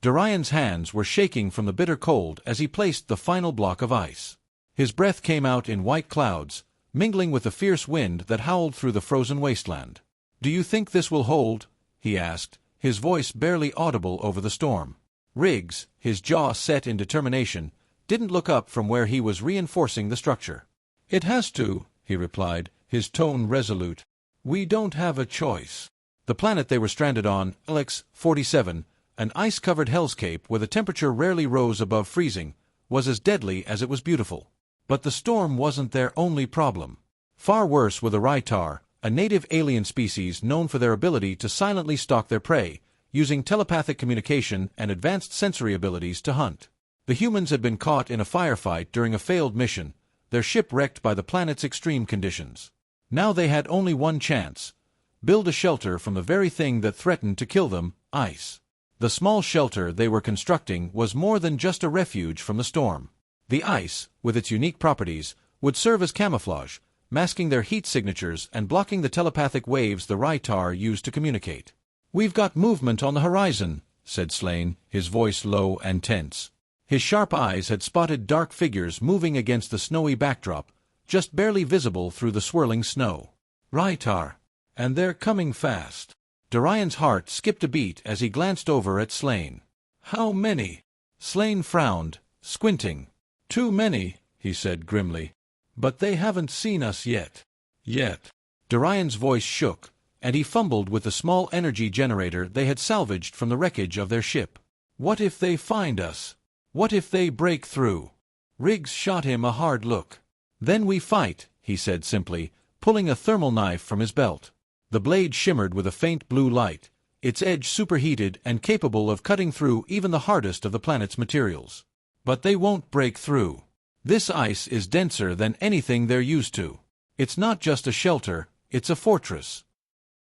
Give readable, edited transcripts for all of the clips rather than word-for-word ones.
Dorian's hands were shaking from the bitter cold as he placed the final block of ice. His breath came out in white clouds, mingling with the fierce wind that howled through the frozen wasteland. "Do you think this will hold?" he asked, his voice barely audible over the storm. Riggs, his jaw set in determination, didn't look up from where he was reinforcing the structure. "It has to," he replied, his tone resolute. "We don't have a choice." The planet they were stranded on, Alex 47, an ice-covered hellscape where the temperature rarely rose above freezing, was as deadly as it was beautiful. But the storm wasn't their only problem. Far worse were the Raitar, a native alien species known for their ability to silently stalk their prey, using telepathic communication and advanced sensory abilities to hunt. The humans had been caught in a firefight during a failed mission, their ship wrecked by the planet's extreme conditions. Now they had only one chance: build a shelter from the very thing that threatened to kill them, ice. The small shelter they were constructing was more than just a refuge from the storm. The ice, with its unique properties, would serve as camouflage, masking their heat signatures and blocking the telepathic waves the Raitar used to communicate. "We've got movement on the horizon," said Slane, his voice low and tense. His sharp eyes had spotted dark figures moving against the snowy backdrop, just barely visible through the swirling snow. "Raitar. And they're coming fast." Dorian's heart skipped a beat as he glanced over at Slane. "How many?" Slane frowned, squinting. "Too many," he said grimly. "But they haven't seen us yet." "Yet." Dorian's voice shook, and he fumbled with the small energy generator they had salvaged from the wreckage of their ship. "What if they find us? What if they break through?" Riggs shot him a hard look. "Then we fight," he said simply, pulling a thermal knife from his belt. The blade shimmered with a faint blue light, its edge superheated and capable of cutting through even the hardest of the planet's materials. "But they won't break through. This ice is denser than anything they're used to. It's not just a shelter, it's a fortress."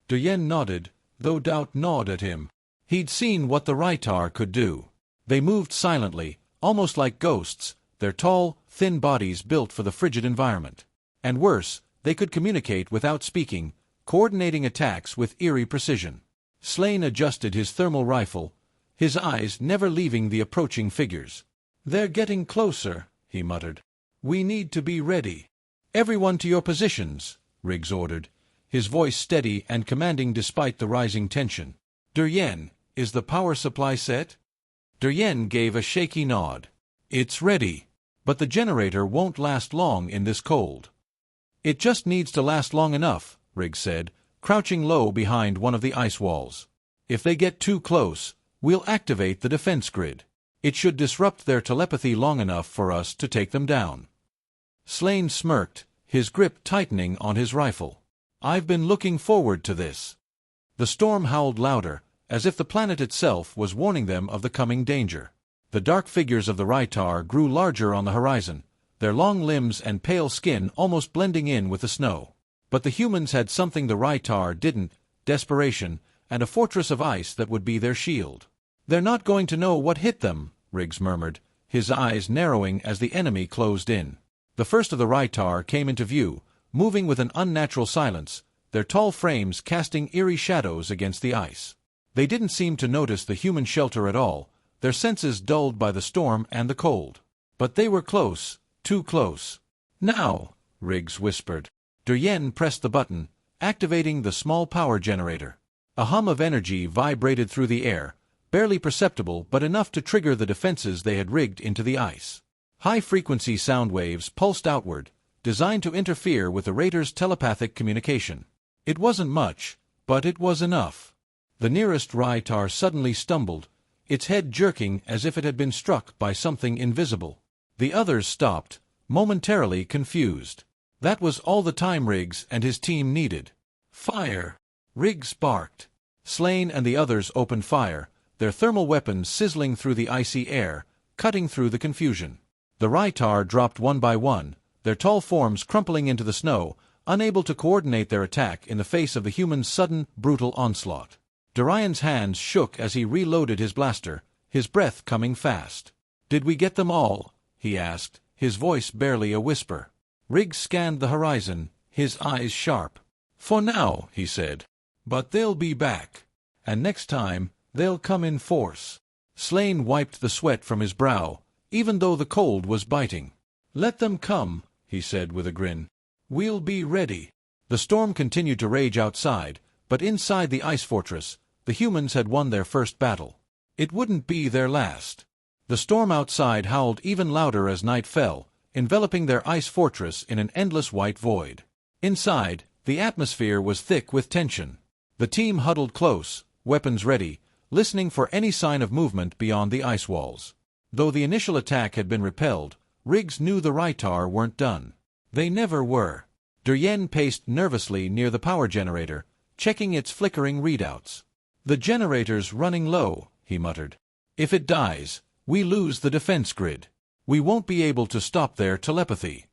Dorian nodded, though doubt gnawed at him. He'd seen what the Raitar could do. They moved silently, almost like ghosts, their tall, thin bodies built for the frigid environment. And worse, they could communicate without speaking, coordinating attacks with eerie precision. Slane adjusted his thermal rifle, his eyes never leaving the approaching figures. "They're getting closer," he muttered. "We need to be ready." "Everyone to your positions," Riggs ordered, his voice steady and commanding despite the rising tension. "Dorian, is the power supply set?" Dorian gave a shaky nod. "It's ready. But the generator won't last long in this cold." "It just needs to last long enough," Riggs said, crouching low behind one of the ice walls. "If they get too close, we'll activate the defense grid. It should disrupt their telepathy long enough for us to take them down." Slane smirked, his grip tightening on his rifle. "I've been looking forward to this." The storm howled louder, as if the planet itself was warning them of the coming danger. The dark figures of the Raitar grew larger on the horizon, their long limbs and pale skin almost blending in with the snow. But the humans had something the Raitar didn't: desperation, and a fortress of ice that would be their shield. "They're not going to know what hit them," Riggs murmured, his eyes narrowing as the enemy closed in. The first of the Raitar came into view, moving with an unnatural silence, their tall frames casting eerie shadows against the ice. They didn't seem to notice the human shelter at all, their senses dulled by the storm and the cold. But they were close, too close. "Now," Riggs whispered. Dorian pressed the button, activating the small power generator. A hum of energy vibrated through the air, barely perceptible but enough to trigger the defenses they had rigged into the ice. High-frequency sound waves pulsed outward, designed to interfere with the Raitar's telepathic communication. It wasn't much, but it was enough. The nearest Raitar suddenly stumbled, its head jerking as if it had been struck by something invisible. The others stopped, momentarily confused. That was all the time Riggs and his team needed. "Fire!" Riggs barked. Slane and the others opened fire, their thermal weapons sizzling through the icy air, cutting through the confusion. The Raitar dropped one by one, their tall forms crumpling into the snow, unable to coordinate their attack in the face of the humans' sudden, brutal onslaught. Dorian's hands shook as he reloaded his blaster, his breath coming fast. "Did we get them all?" he asked, his voice barely a whisper. Riggs scanned the horizon, his eyes sharp. "For now," he said. "But they'll be back. And next time, they'll come in force." Slane wiped the sweat from his brow, even though the cold was biting. "Let them come," he said with a grin. "We'll be ready." The storm continued to rage outside, but inside the ice fortress, the humans had won their first battle. It wouldn't be their last. The storm outside howled even louder as night fell, enveloping their ice fortress in an endless white void. Inside, the atmosphere was thick with tension. The team huddled close, weapons ready, listening for any sign of movement beyond the ice walls. Though the initial attack had been repelled, Riggs knew the Rytar weren't done. They never were. Duryen paced nervously near the power generator, checking its flickering readouts. "The generator's running low," he muttered. "If it dies, we lose the defense grid. We won't be able to stop their telepathy."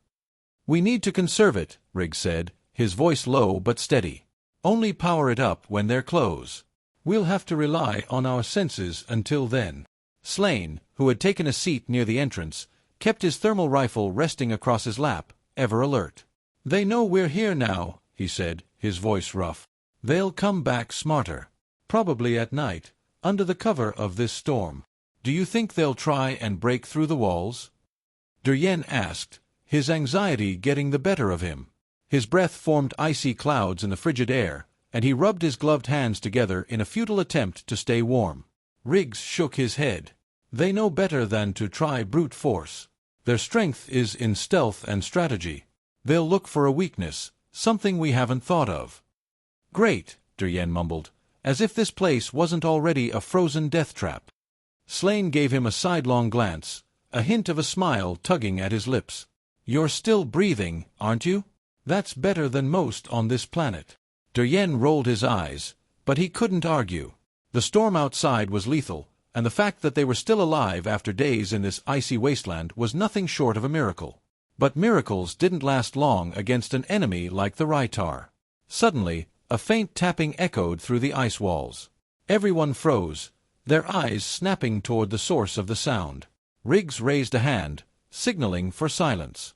"We need to conserve it," Riggs said, his voice low but steady. "Only power it up when they're close. We'll have to rely on our senses until then." Slane, who had taken a seat near the entrance, kept his thermal rifle resting across his lap, ever alert. "They know we're here now," he said, his voice rough. "They'll come back smarter. Probably at night, under the cover of this storm. Do you think they'll try and break through the walls?" Duryen asked, his anxiety getting the better of him. His breath formed icy clouds in the frigid air, and he rubbed his gloved hands together in a futile attempt to stay warm. Riggs shook his head. "They know better than to try brute force. Their strength is in stealth and strategy. They'll look for a weakness, something we haven't thought of." "Great," Duryen mumbled, as if this place wasn't already a frozen death trap. Slane gave him a sidelong glance, a hint of a smile tugging at his lips. "You're still breathing, aren't you? That's better than most on this planet." Duryen rolled his eyes, but he couldn't argue. The storm outside was lethal, and the fact that they were still alive after days in this icy wasteland was nothing short of a miracle. But miracles didn't last long against an enemy like the Rytar. Suddenly, a faint tapping echoed through the ice walls. Everyone froze, their eyes snapping toward the source of the sound. Riggs raised a hand, signaling for silence.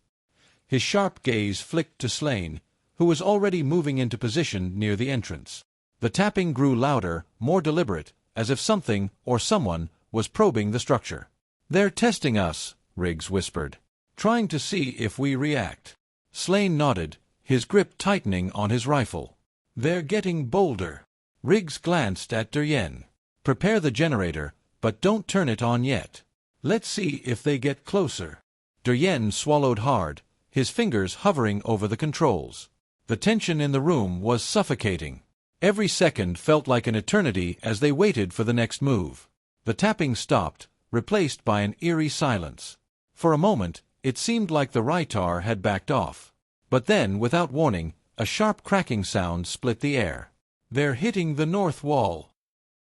His sharp gaze flicked to Slane, who was already moving into position near the entrance. The tapping grew louder, more deliberate, as if something, or someone, was probing the structure. "They're testing us," Riggs whispered. "Trying to see if we react." Slane nodded, his grip tightening on his rifle. "They're getting bolder." Riggs glanced at Duryen. "Prepare the generator, but don't turn it on yet. Let's see if they get closer." Duryen swallowed hard, his fingers hovering over the controls. The tension in the room was suffocating. Every second felt like an eternity as they waited for the next move. The tapping stopped, replaced by an eerie silence. For a moment, it seemed like the Rytar had backed off. But then, without warning, a sharp cracking sound split the air. "They're hitting the north wall,"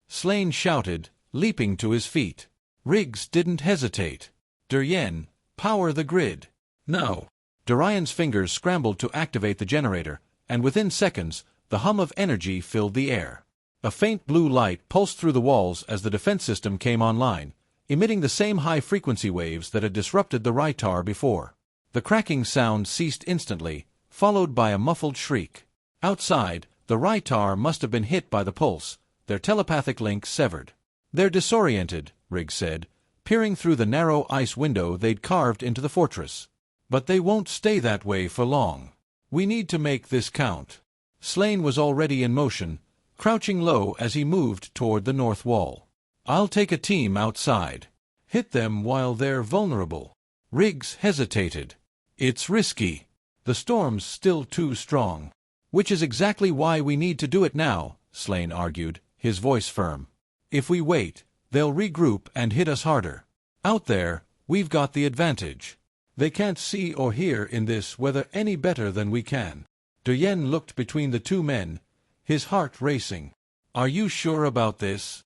Slane shouted, leaping to his feet. Riggs didn't hesitate. "Duryen, power the grid." "Now." Duryen's fingers scrambled to activate the generator, and within seconds, the hum of energy filled the air. A faint blue light pulsed through the walls as the defense system came online, emitting the same high-frequency waves that had disrupted the Rytar before. The cracking sound ceased instantly, followed by a muffled shriek. Outside, the Rytar must have been hit by the pulse, their telepathic link severed. "They're disoriented," Riggs said, peering through the narrow ice window they'd carved into the fortress. "But they won't stay that way for long. We need to make this count." Slane was already in motion, crouching low as he moved toward the north wall. "I'll take a team outside. Hit them while they're vulnerable." Riggs hesitated. "It's risky. The storm's still too strong." "Which is exactly why we need to do it now," Slane argued, his voice firm. "If we wait, they'll regroup and hit us harder. Out there, we've got the advantage. They can't see or hear in this weather any better than we can." Duryen looked between the two men, his heart racing. "Are you sure about this?"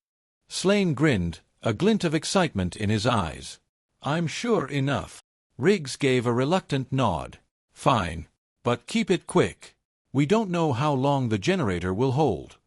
Slane grinned, a glint of excitement in his eyes. "I'm sure enough." Riggs gave a reluctant nod. "Fine. But keep it quick. We don't know how long the generator will hold."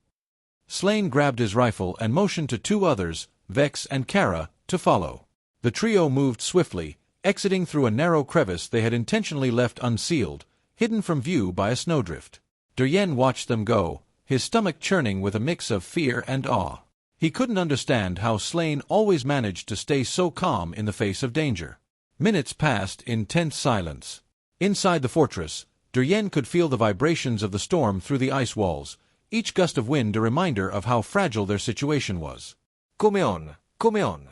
Slane grabbed his rifle and motioned to two others, Vex and Kara, to follow. The trio moved swiftly, exiting through a narrow crevice they had intentionally left unsealed, hidden from view by a snowdrift. Duryen watched them go, his stomach churning with a mix of fear and awe. He couldn't understand how Slane always managed to stay so calm in the face of danger. Minutes passed in tense silence. Inside the fortress, Duryen could feel the vibrations of the storm through the ice walls, each gust of wind a reminder of how fragile their situation was. Come on, come on.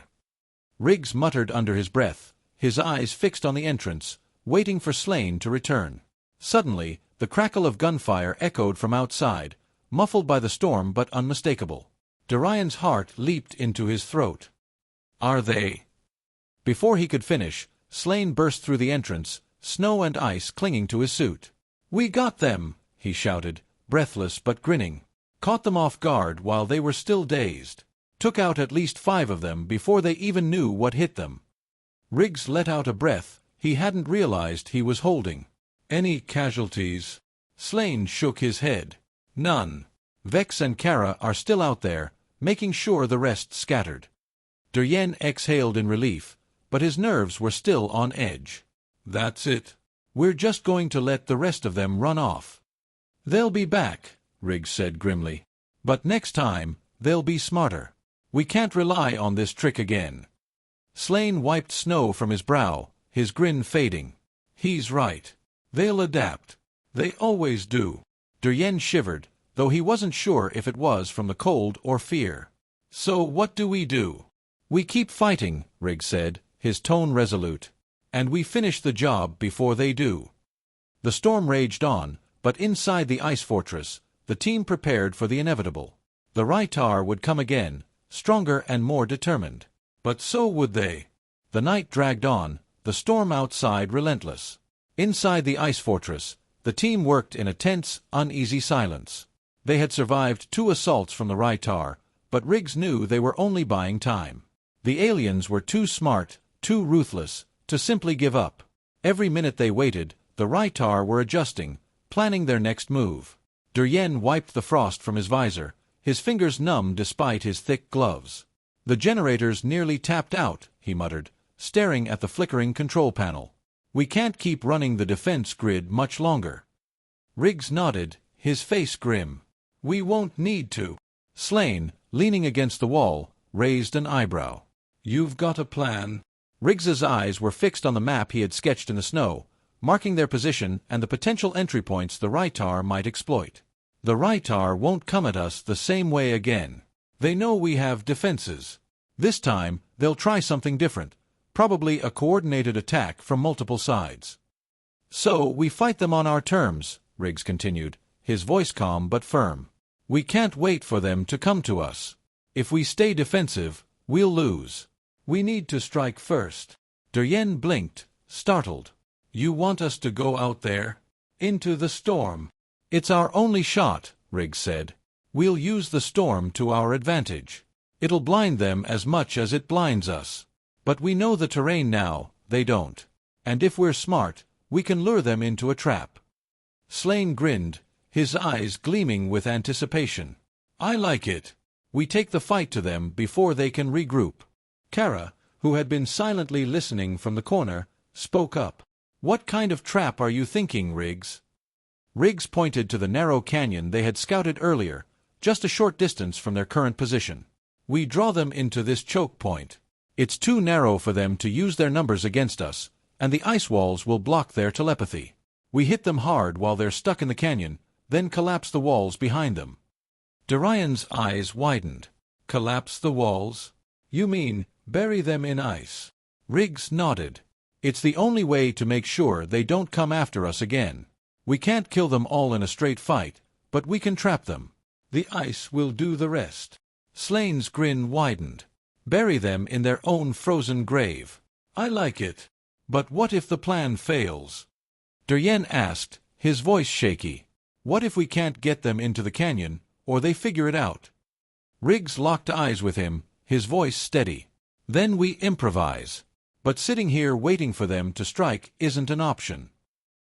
Riggs muttered under his breath, his eyes fixed on the entrance, waiting for Slane to return. Suddenly, the crackle of gunfire echoed from outside, muffled by the storm but unmistakable. Duryen's heart leaped into his throat. Are they? Before he could finish, Slane burst through the entrance, snow and ice clinging to his suit. We got them, he shouted, breathless but grinning. Caught them off guard while they were still dazed. Took out at least 5 of them before they even knew what hit them. Riggs let out a breath he hadn't realized he was holding. Any casualties? Slane shook his head. None. Vex and Kara are still out there, making sure the rest scattered. Duryen exhaled in relief, but his nerves were still on edge. That's it. We're just going to let the rest of them run off. They'll be back, Riggs said grimly. But next time, they'll be smarter. We can't rely on this trick again. Slane wiped snow from his brow, his grin fading. He's right. They'll adapt. They always do. Duryen shivered, though he wasn't sure if it was from the cold or fear. So what do? We keep fighting, Riggs said, his tone resolute. And we finish the job before they do. The storm raged on, but inside the ice fortress, the team prepared for the inevitable. The Raitar would come again, stronger and more determined. But so would they. The night dragged on, the storm outside relentless. Inside the ice fortress, the team worked in a tense, uneasy silence. They had survived 2 assaults from the Raitar, but Riggs knew they were only buying time. The aliens were too smart, too ruthless, to simply give up. Every minute they waited, the Raitar were adjusting, planning their next move. Duryen wiped the frost from his visor, his fingers numb despite his thick gloves. The generators nearly tapped out, he muttered, staring at the flickering control panel. We can't keep running the defense grid much longer. Riggs nodded, his face grim. We won't need to. Slane, leaning against the wall, raised an eyebrow. You've got a plan? Riggs's eyes were fixed on the map he had sketched in the snow, marking their position and the potential entry points the Raitar might exploit. The Raitar won't come at us the same way again. They know we have defenses. This time, they'll try something different, probably a coordinated attack from multiple sides. So we fight them on our terms, Riggs continued, his voice calm but firm. We can't wait for them to come to us. If we stay defensive, we'll lose. We need to strike first. Duryen blinked, startled. You want us to go out there? Into the storm? It's our only shot, Riggs said. We'll use the storm to our advantage. It'll blind them as much as it blinds us. But we know the terrain now, they don't. And if we're smart, we can lure them into a trap. Slane grinned, his eyes gleaming with anticipation. I like it. We take the fight to them before they can regroup. Kara, who had been silently listening from the corner, spoke up. What kind of trap are you thinking, Riggs? Riggs pointed to the narrow canyon they had scouted earlier, just a short distance from their current position. We draw them into this choke point. It's too narrow for them to use their numbers against us, and the ice walls will block their telepathy. We hit them hard while they're stuck in the canyon, then collapse the walls behind them. Duryen's eyes widened. Collapse the walls? You mean bury them in ice? Riggs nodded. It's the only way to make sure they don't come after us again. We can't kill them all in a straight fight, but we can trap them. The ice will do the rest. Slane's grin widened. Bury them in their own frozen grave. I like it. But what if the plan fails? Duryen asked, his voice shaky. What if we can't get them into the canyon, or they figure it out? Riggs locked eyes with him, his voice steady. Then we improvise. But sitting here waiting for them to strike isn't an option.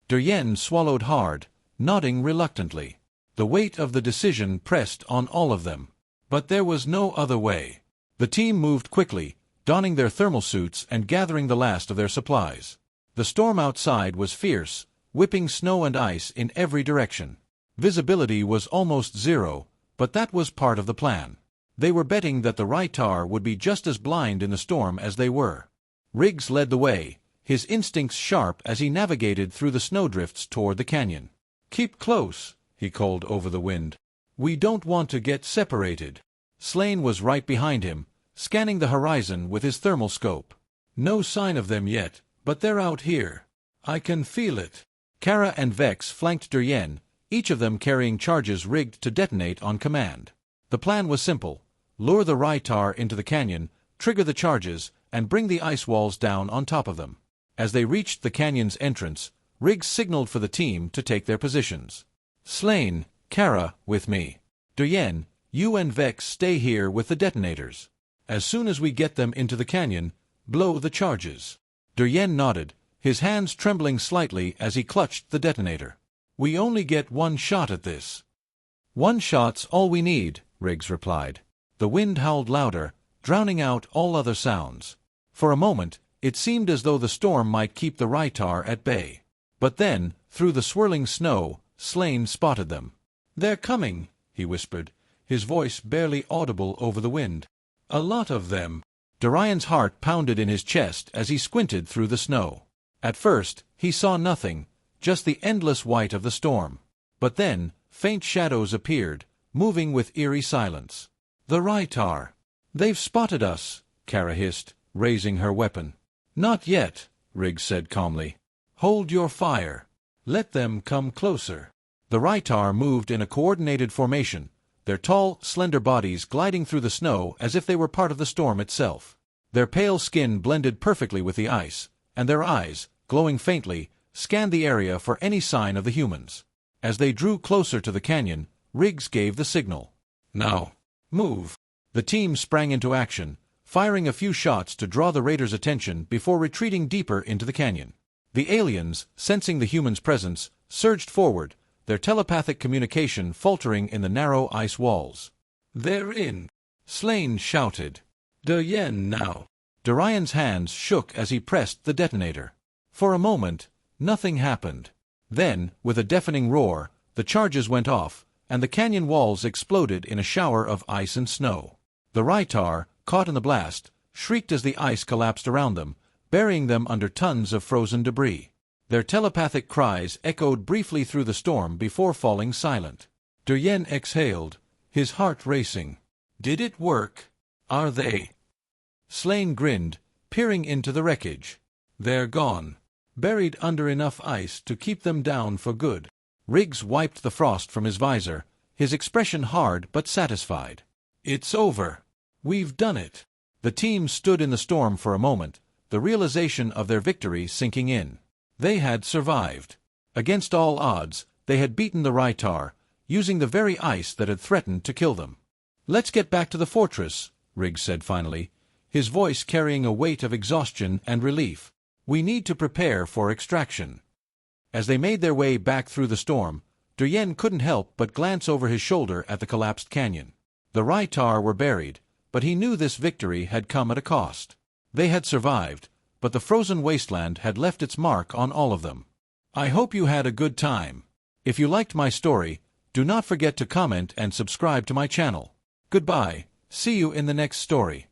Duryen swallowed hard, nodding reluctantly. The weight of the decision pressed on all of them. But there was no other way. The team moved quickly, donning their thermal suits and gathering the last of their supplies. The storm outside was fierce, whipping snow and ice in every direction. Visibility was almost zero, but that was part of the plan. They were betting that the Raitar would be just as blind in the storm as they were. Riggs led the way, his instincts sharp as he navigated through the snowdrifts toward the canyon. "Keep close," he called over the wind. "We don't want to get separated." Slane was right behind him, scanning the horizon with his thermal scope. "No sign of them yet, but they're out here. I can feel it." Kara and Vex flanked Duryen, each of them carrying charges rigged to detonate on command. The plan was simple: lure the Raitar into the canyon, trigger the charges, and bring the ice walls down on top of them. As they reached the canyon's entrance, Riggs signaled for the team to take their positions. "Slane, Kara, with me. Duryen, you and Vex stay here with the detonators. As soon as we get them into the canyon, blow the charges." Duryen nodded, his hands trembling slightly as he clutched the detonator. "We only get one shot at this." "One shot's all we need," Riggs replied. The wind howled louder, drowning out all other sounds. For a moment, it seemed as though the storm might keep the Raitar at bay. But then, through the swirling snow, Slane spotted them. "They're coming," he whispered, his voice barely audible over the wind. "A lot of them." Duryen's heart pounded in his chest as he squinted through the snow. At first, he saw nothing, just the endless white of the storm. But then, faint shadows appeared, moving with eerie silence. "The Raitar. They've spotted us," Kara hissed, raising her weapon. "Not yet," Riggs said calmly. "Hold your fire. Let them come closer." The Raitar moved in a coordinated formation, their tall, slender bodies gliding through the snow as if they were part of the storm itself. Their pale skin blended perfectly with the ice, and their eyes, glowing faintly, scanned the area for any sign of the humans. As they drew closer to the canyon, Riggs gave the signal. "Now, move." The team sprang into action, firing a few shots to draw the raiders' attention before retreating deeper into the canyon. The aliens, sensing the humans' presence, surged forward, their telepathic communication faltering in the narrow ice walls. "They're in," Slane shouted. "Duryen now." Duryen's hands shook as he pressed the detonator. For a moment, nothing happened. Then, with a deafening roar, the charges went off, and the canyon walls exploded in a shower of ice and snow. The Raitar, caught in the blast, shrieked as the ice collapsed around them, burying them under tons of frozen debris. Their telepathic cries echoed briefly through the storm before falling silent. Duryen exhaled, his heart racing. "Did it work? Are they?" Slane grinned, peering into the wreckage. "They're gone. Buried under enough ice to keep them down for good." Riggs wiped the frost from his visor, his expression hard but satisfied. "It's over. We've done it." The team stood in the storm for a moment, the realization of their victory sinking in. They had survived. Against all odds, they had beaten the Raitar, using the very ice that had threatened to kill them. "Let's get back to the fortress," Riggs said finally, his voice carrying a weight of exhaustion and relief. "We need to prepare for extraction." As they made their way back through the storm, Duryen couldn't help but glance over his shoulder at the collapsed canyon. The Raitar were buried, but he knew this victory had come at a cost. They had survived, but the frozen wasteland had left its mark on all of them. I hope you had a good time. If you liked my story, do not forget to comment and subscribe to my channel. Goodbye, see you in the next story.